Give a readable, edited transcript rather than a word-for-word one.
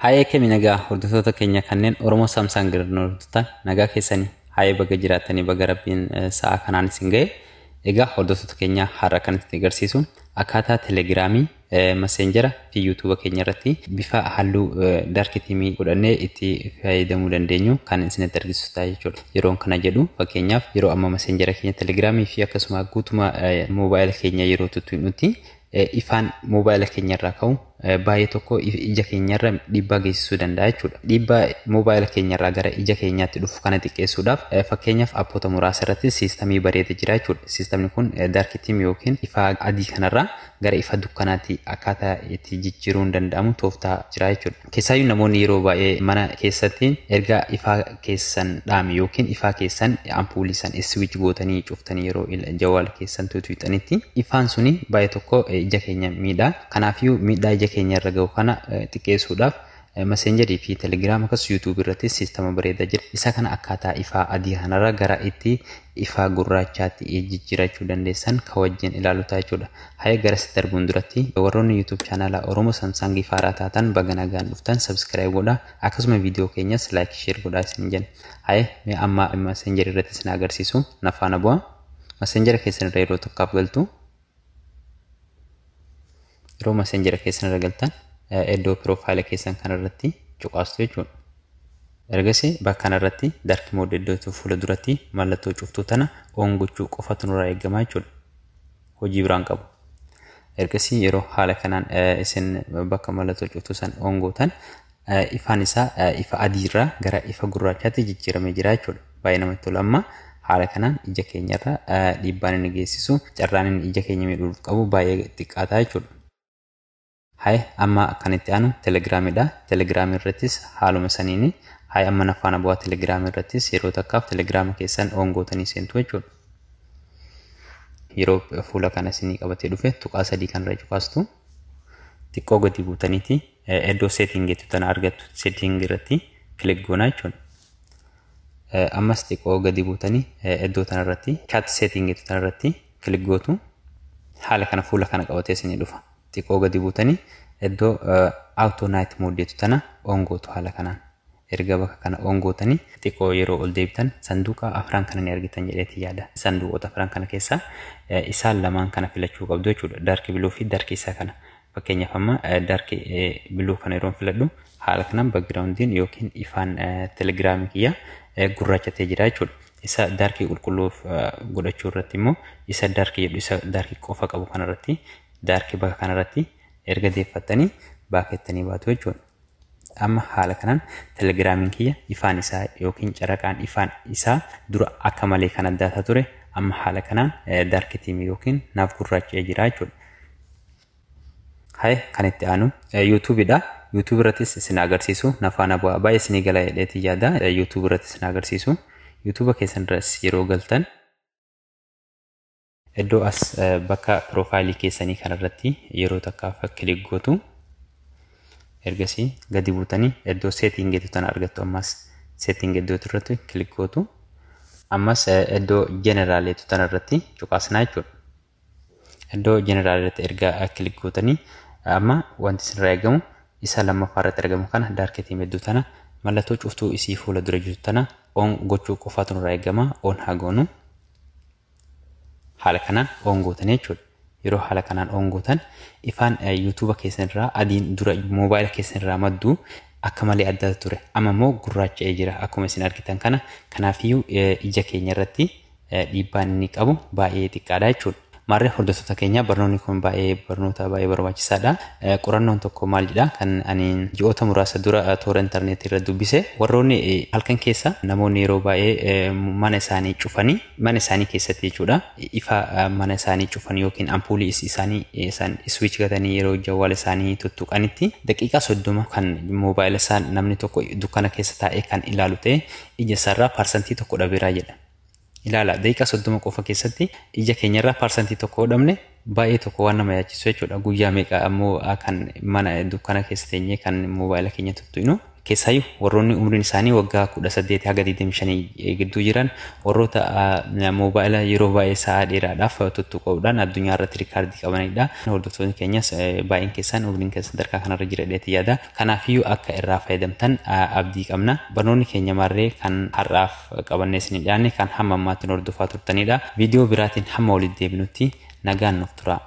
Haayee kemi nagaa hordoftoota keenya kanneen Oromoo Samsung irratti nagaa keessanii haayee baga jiraatanii baga Rabbiin sa'a kanaan isin ga'e. Egaa hordoftoota keenya har'a kan itti agarsiisuun akkaataa Telegiraamii, Messenjera fi YouTube keenya irratti bifa halluu dark theme godhannee itti fayyadamuu dandeenyu kan isinitti agarsiisu ta'a jechuudha. Yeroo kana jedhu fakkeenyaaf yeroo amma Messenjera keenya Telegiraamii fi akkasuma guutuma moobaayila keenya yeroo tuttuunutti ifaan moobaayila keenya irraa ka'u baay'ee tokko ija keenya irra dhiibbaa geessisuu danda'a jechuudha. Dhiibbaa moobaayila keenya irraa gara ija keenyaatti dhufu kana xiqqeessuudhaaf fakkeenyaaf appoota muraasa irratti siistemii bareeda jira jechuudha. Siistemni kun dark theme yookiin ifa adii kanarraa gara ifa dukkanaatti akkaataa itti jijjiiruun danda'amu tooftaa jira jechuudha. Keessaayyuu namoonni yeroo baay'ee mana keessatti erga ifa keessan dhaame yookiin ifa keessan ampuulii san switch gootanii cuftanii yeroo jawwaala keessan tuttuuxanitti ifaan suni baay'ee tokko ija keenya miidha. Kanaafiyyuu miidhaa ija keenya irra ga'u kana xiqqeessuudhaaf Messengerii fi Telegram akkasumas YouTube irratti siistema bareeda jira. Isa kana akkaataa ifa adii kanarra gara itti ifa gurraachaatti jijjiirachuu dandeessan ka wajjin ilaalu ta'a jechuudha. Haayee gara sitti darbuun duratti warroonni YouTube chaanala Oromoo Samsung faaraa taatan baga nagaan dhuftan subscribe godhaa. Akkasuma viidiyoo keenyas like share godhaa isin jenna. Haayee amma Messengerii irratti isin agarsiisu na faana bu'aa. Messengerii keessan irra yeroo tokkaaf galtu yeroo Messengerii keessan irra galtan iddoo profile keessan kanarratti cuqaastu jechuudha. Ergasii bakka kanarratti dark mode iddoo fuula duratti mallattoo cuftuu tana on gochuu qofatu nurraa eegama jechuudha. Hojii biraan qabu. Ergasii yeroo haala kanaan isin bakka mallattoo cuftuu san on gootan ifaan isaa ifa adiirraa gara ifa gurraachaatti jijjiiramee jira jechuudha. Baay'ee namatti tola. Amma haala kanaan ija keenyarra dhiibbaan inni geessisu carraan inni ija keenya miidhuuf qabu baay'ee xiqqaataa jechuudha. Haayee amma kan itti aanu Telegiraamidha. Telegiraamii irrattis haaluma saniini haayee amma na faana bu'aa Telegiraamii irrattis yeroo takkaaf Telegiraama keessan on gootanii seentu jechuudha. Yeroo fuula kana isinii qabatee dhufe tuqaa sadii kanarra cuqaastu xiqqoo gadi buutaniiti iddoo setting jettu tana argattu setting irratti click goonaa jechuudha. Ammas xiqqoo gadi buutanii iddoo tanarratti chat setting jettu tanarratti click gootu haala kana fuula kana qabatee isinii dhufa. Xiqqoo gadi buutanii iddoo auto night mode jettu tana on gootu haala kanaan. Erga bakka kana on gootanii xiqqoo yeroo ol deebitan sanduuqa afran kana ni argitan jedheeti yaada. Sanduuqota afran kana keessaa isaan lamaan kana filachuu qabdu jechuudha. Dark blue fi dark isaa kana. Fakkeenyaaf amma dark blue kana yeroo filadhu haala kanaan backgroundiin yookiin ifaan Telegiraamii kiyya gurraachatee jira jechuudha. Isa dark qulqulluuf godhachuu irratti immoo isa dark jedhu isa dark qofa qabu kanarratti dark bakka kanarratti erga deeffattanii baakettanii baatu jechuudha. Amma haala kanaan Telegiraamiin kiyya ifaan isaa yookiin caraqaan ifaan isaa dura akka malee kan addaataa ture amma haala kanaan dark theme yookiin naaf gurraacha'ee jira jechuudha. Haayee kan itti aanu YouTubeidha. YouTube irrattis isin agarsiisu na faana bu'aa baay'ee isinii gala jedheeti yaada. YouTube irrattis isin agarsiisu. YouTube keessan irras yeroo galtan iddoo as bakka profaayilii keessanii kanarratti yeroo takkaaf click gootu. Ergasii gadi buutanii iddoo setting jettu tana argattu ammas setting iddoo irratti click gootu. Ammas iddoo general jettu tanarratti cuqaasnaa jechuudha. Iddoo general irratti erga click gootanii amma wanti isinirraa eegamu isa lammaffaa irratti argamu kana dark theme iddoo tana mallattoo cuftuu isii fuula dura jirtu tana on gochuu qofaatu nurraa eegama. On haa goonu. Haala kanaan on gootan jechuudha. Yeroo haala kanaan on gootan ifaan YouTube keessan irraa adiin dura moobaayila keessan irraa maddu akka malee adda ture. Amma immoo gurraacha'ee jira akkuma isin argitan kana. Kanaafiyyuu ija keenya irratti dhiibbaan inni qabu baay'ee xiqqaadha jechuudha. Maarree hordoftoota keenya barnoonni kun barnoota baay'ee barbaachisaadha. Qorannoon tokko maal jedha kan ani ji'oota muraasa dura toora intarneetii irra dubbise warroonni halkan keessa namoonni yeroo baay'ee mana isaanii cufanii mana isaanii keessatti jechuudha. Ifa mana isaanii cufanii yookiin ampuulii isaanii switch gatanii yeroo jawwaala isaanii tuttuqanitti daqiiqaa 30 kan moobaayila isaa namni tokko dukkana keessa taa'ee kan ilaalu ta'e ija isaarraa parsantii tokko dhabeeraa jedha. Ilaala daqiiqaa 30 qofa keessatti ija keenyarraa parsantii tokko dhabne baay'ee tokko waan nama yaachisu jechuudha. Guyyaa meeqa ammoo kan mana dukkana keessa teenyee kan moobaayila keenya tuttuqnu Keessaayyuu warroonni umriin isaanii waggaa 18 haga 25 gidduu jiran warroota moobaayila yeroo baay'ee sa'a dheeraadhaaf tuttuqoodhaan addunyaa irratti riikaardii qabanidha. Hordoftoonni keenyas baay'een keessan umriin keessan sadarkaa kanarra jiradheeti yaada. Kanaafiyyuu akka irraa fayyadamtan abdii qabna. Barnoonni keenya marree kan har'aaf qabannee isin dhiyaanne kan hamma ammaatti hordofaa turtanidha. Viidiyoo biraatiin hamma walitti deebinutti nagaan nuuf tura.